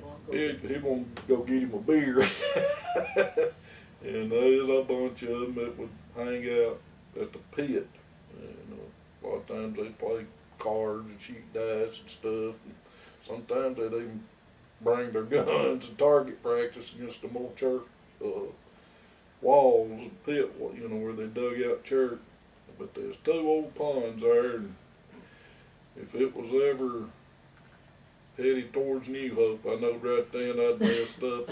won't go get him a beer. And there's a bunch of them that would hang out at the pit. And a lot of times they'd play cards and shoot dice and stuff. And sometimes they'd even bring their guns and target practice against the old church walls and pit, where they dug out church. But there's 2 old ponds there, and if it was ever headed towards New Hope, I know right then I'd messed up.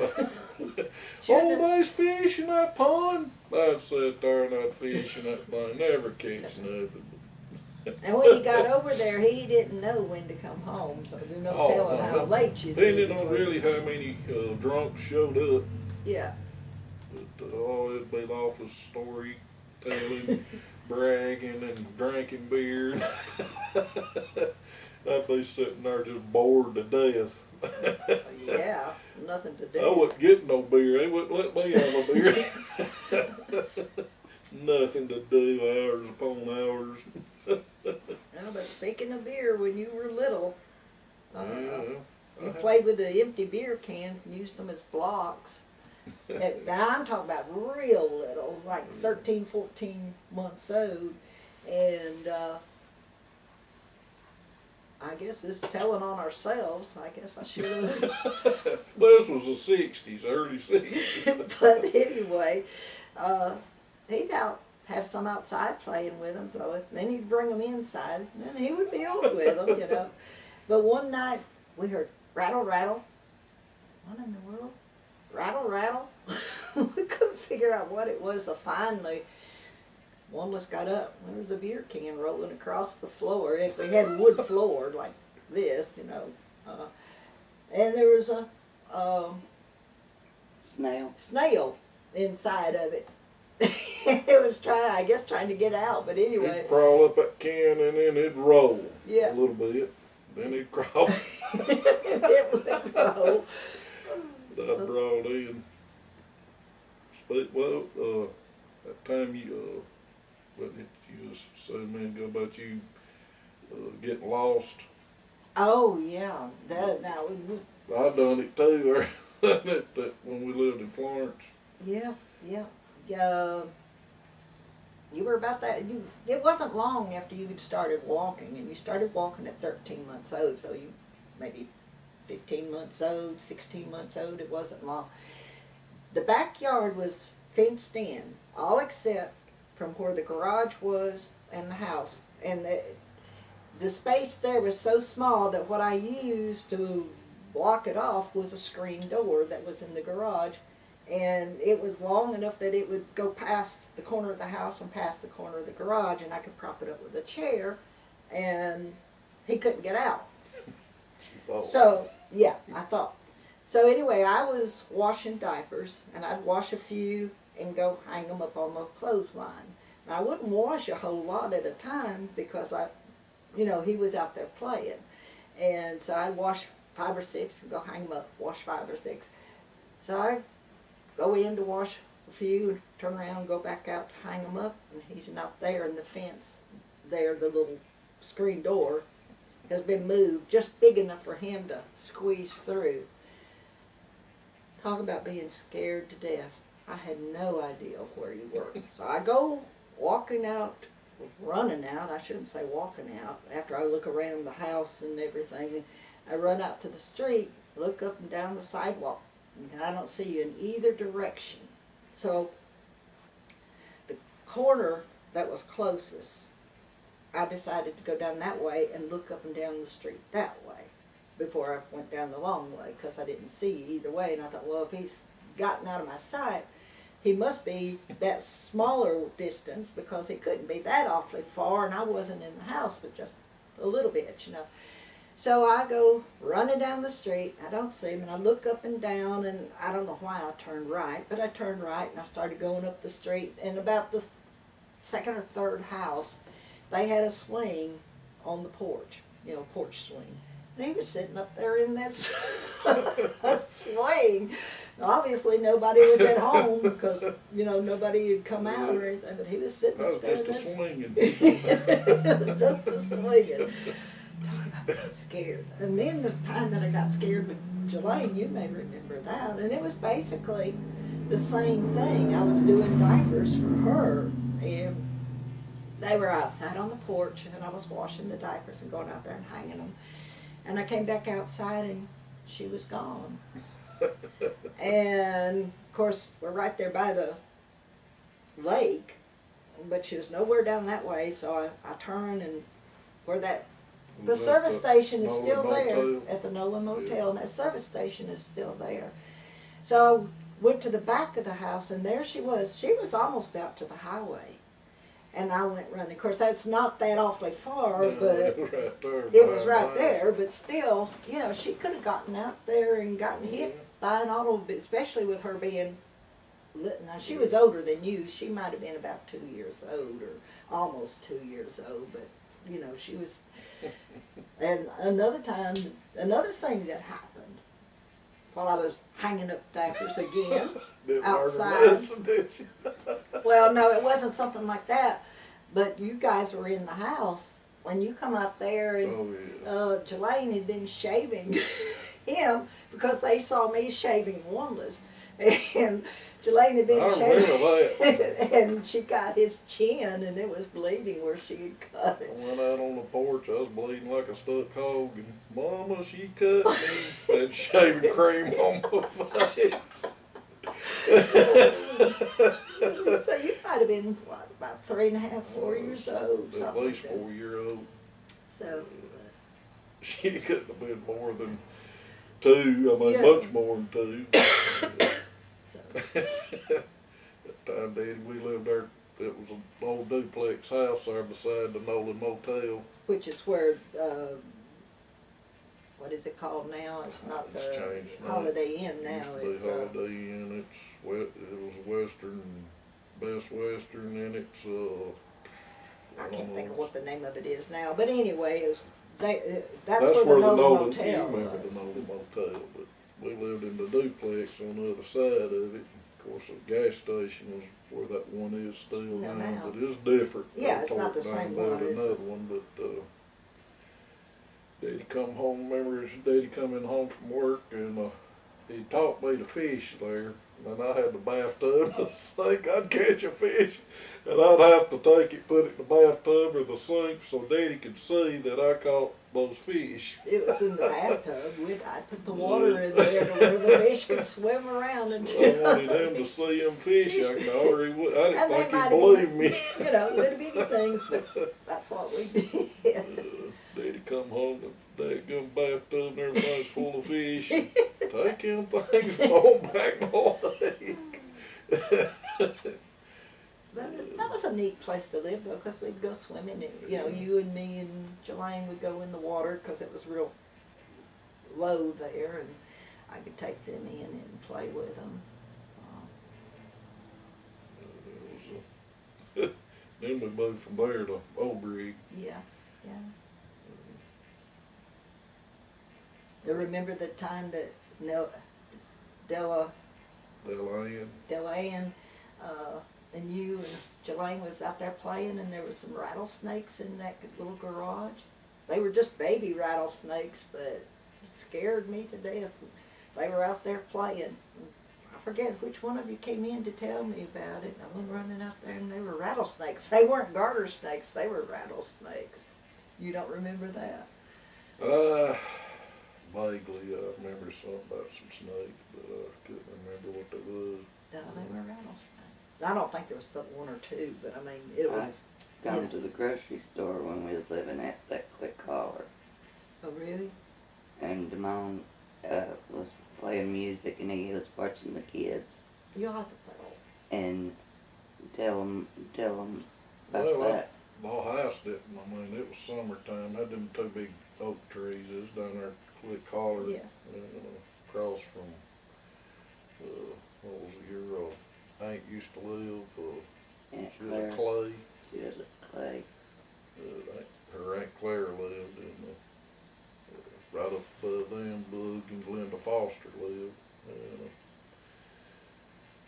Oh, there's fish in that pond. I'd sit there and I'd fish in that pond, never catch nothing. And when he got over there, he didn't know when to come home, so there's no telling how late you'd be. Depending on really how many drunks showed up. Yeah. But it'd be the office story telling, bragging and drinking beer. I'd be sitting there just bored to death. Yeah, nothing to do. I wouldn't get no beer. They wouldn't let me have a beer. Nothing to do, hours upon hours. No, but speaking of beer, when you were little, Yeah. you played with the empty beer cans and used them as blocks. Now I'm talking about real little, like 13, 14 months old, and I guess this is telling on ourselves. I guess I should have. This was the 60s, early 60s. But anyway, he'd have some outside playing with them, so then he'd bring them inside, and then he would be on with them, But one night we heard rattle, rattle. What in the world? Rattle, rattle. We couldn't figure out what it was, so finally one of us got up. There was a beer can rolling across the floor. If we had wood floor like this, and there was a snail inside of it. It was trying to get out, but anyway. He'd crawl up that can and then it'd roll Yeah. a little bit. Then he'd crawl. It would roll. I brought in. That time you just said a minute ago about you getting lost. Oh yeah, I done it too. That when we lived in Florence. yeah. You were about that. It wasn't long after you had started walking, and you started walking at 13 months old. So you maybe 15 months old, 16 months old. It wasn't long. The backyard was fenced in, all except from where the garage was and the house. And the space there was so small that what I used to block it off was a screen door that was in the garage. And it was long enough that it would go past the corner of the house and past the corner of the garage, and I could prop it up with a chair, and he couldn't get out. So, yeah, I thought. So anyway, I was washing diapers, and I'd wash a few and go hang them up on the clothesline. Now, I wouldn't wash a whole lot at a time because he was out there playing. And so I'd wash 5 or 6 and go hang them up, wash 5 or 6. So I go in to wash a few, turn around, go back out to hang them up, and he's not there, and the fence there, the little screen door, has been moved just big enough for him to squeeze through. Talk about being scared to death. I had no idea where you were. So I go walking out, running out, I shouldn't say walking out, after I look around the house and everything. I run out to the street, look up and down the sidewalk, and I don't see you in either direction. So the corner that was closest, I decided to go down that way and look up and down the street that way before I went down the long way, because I didn't see you either way. And I thought, well, if he's gotten out of my sight, he must be that smaller distance, because he couldn't be that awfully far, and I wasn't in the house but just a little bit, you know. So I go running down the street, I don't see him, and I look up and down, and I don't know why I turned right, but I turned right and I started going up the street, and about the second or third house, they had a swing on the porch, you know, porch swing. And he was sitting up there in that swing. Obviously nobody was at home because, you know, nobody had come out or anything, but he was sitting That up was there. just a swinging. It was just a swinging. Talking about being scared. And then the time that I got scared with Jelaine, you may remember that, and it was basically the same thing. I was doing diapers for her, and they were outside on the porch, and I was washing the diapers and going out there and hanging them. And I came back outside, and she was gone. And, of course, we're right there by the lake, but she was nowhere down that way, so I turned, and where the service station is still there at the Nolan Motel, and that service station is still there. So I went to the back of the house, and there she was. She was almost out to the highway. And I went running. Of course, that's not that awfully far, but it was right there. But still, you know, she could have gotten out there and gotten hit by an automobile, especially with her being, now she was older than you. She might have been about 2 years old, or almost 2 years old, but, you know, she was. And another time, another thing that happened, while I was hanging up diapers again, outside. Well, no, it wasn't something like that, but you guys were in the house when you come out there, and Jelaine had been shaving him because they saw me shaving Wanda's, and Jelaine had been shaving, and she got his chin, and it was bleeding where she had cut it. I went out on the porch, I was bleeding like a stuck hog, and Mama, she cut me. Had shaving cream on my face. So you might have been, what, about 3.5, 4 years old? At least 4 year old. So. She couldn't have been more than 2, I mean, much more than 2. That time, Daddy, we lived there. It was an old duplex house there beside the Nolan Motel. Which is where, what is it called now? It's not It's the changed now. Holiday Inn now. It's the Holiday Inn. It was a Western, Best Western, and it's I can't think of what the name of it is now. But anyway, that's where where the Nolan you Motel remember was. the Nolan Motel, but we lived in the duplex on the other side of it. Of course, the gas station was where that one is still now, but it's different. Yeah, They it's not tore the it down same and one, built it's another one, but Daddy come home. Remember his Daddy coming home from work, and he taught me to fish there. And I had the bathtub, the sink. I'd catch a fish, and I'd have to take it, put it in the bathtub or the sink, so Daddy could see that I caught those fish. It was in the bathtub. I'd put the water in there to where the fish could swim around until. I wanted him to see them fish I caught, or he would. I And they didn't think might he'd have believe been, me. you know, little bitty things, but that's what we did. Daddy come home, the dadgum bathtub, and everybody's full of fish. Take them things and throw them back in the lake. But that was a neat place to live, though, because we'd go swimming. And, you know, you and me and Jelaine would go in the water because it was real low there, and I could take them in and play with them. Then we moved from there to Old Brig. Yeah, yeah. I remember the time that Della Delanne, and you and Jelaine was out there playing, and there was some rattlesnakes in that little garage. They were just baby rattlesnakes, but it scared me to death. They were out there playing. I forget which one of you came in to tell me about it. I went running out there, and they were rattlesnakes. They weren't garter snakes, they were rattlesnakes. You don't remember that? Vaguely, I remember something about some snakes, but I couldn't remember what they was. No, they were rattlesnakes. I don't think there was but one or two, but I mean, it was. I was going to the grocery store when we was living at that Click Collar, Oh, really? and Damon was playing music, and he was watching the kids You'll have to tell. and tell them about Well, that. the house didn't, I mean, it was summertime, had them two big oak trees, it was down there, Click Collar, Yeah. across from, what was it, your, Aunt used to live, Aunt she was Claire. a Clay, She was at Clay. her Aunt Claire lived in right up above them, Bug and Glenda Foster lived.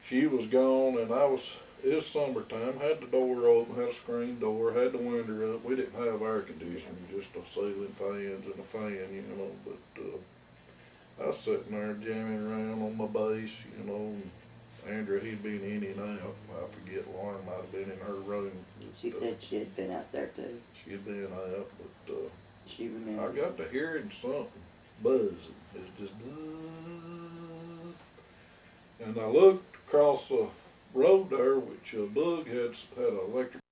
She was gone, and it was summertime, had the door open, had a screen door, had the window up. We didn't have air conditioning, just a ceiling fans and a fan, but I was sitting there jamming around on my bass, and Andrew, he'd been in and out. I forget, Lauren might have been in her room. She said she had been out there too. She had been out, but She I remembered. got to hearing something buzzing. It's just bzzz. And I looked across the road there, which Bug had an electric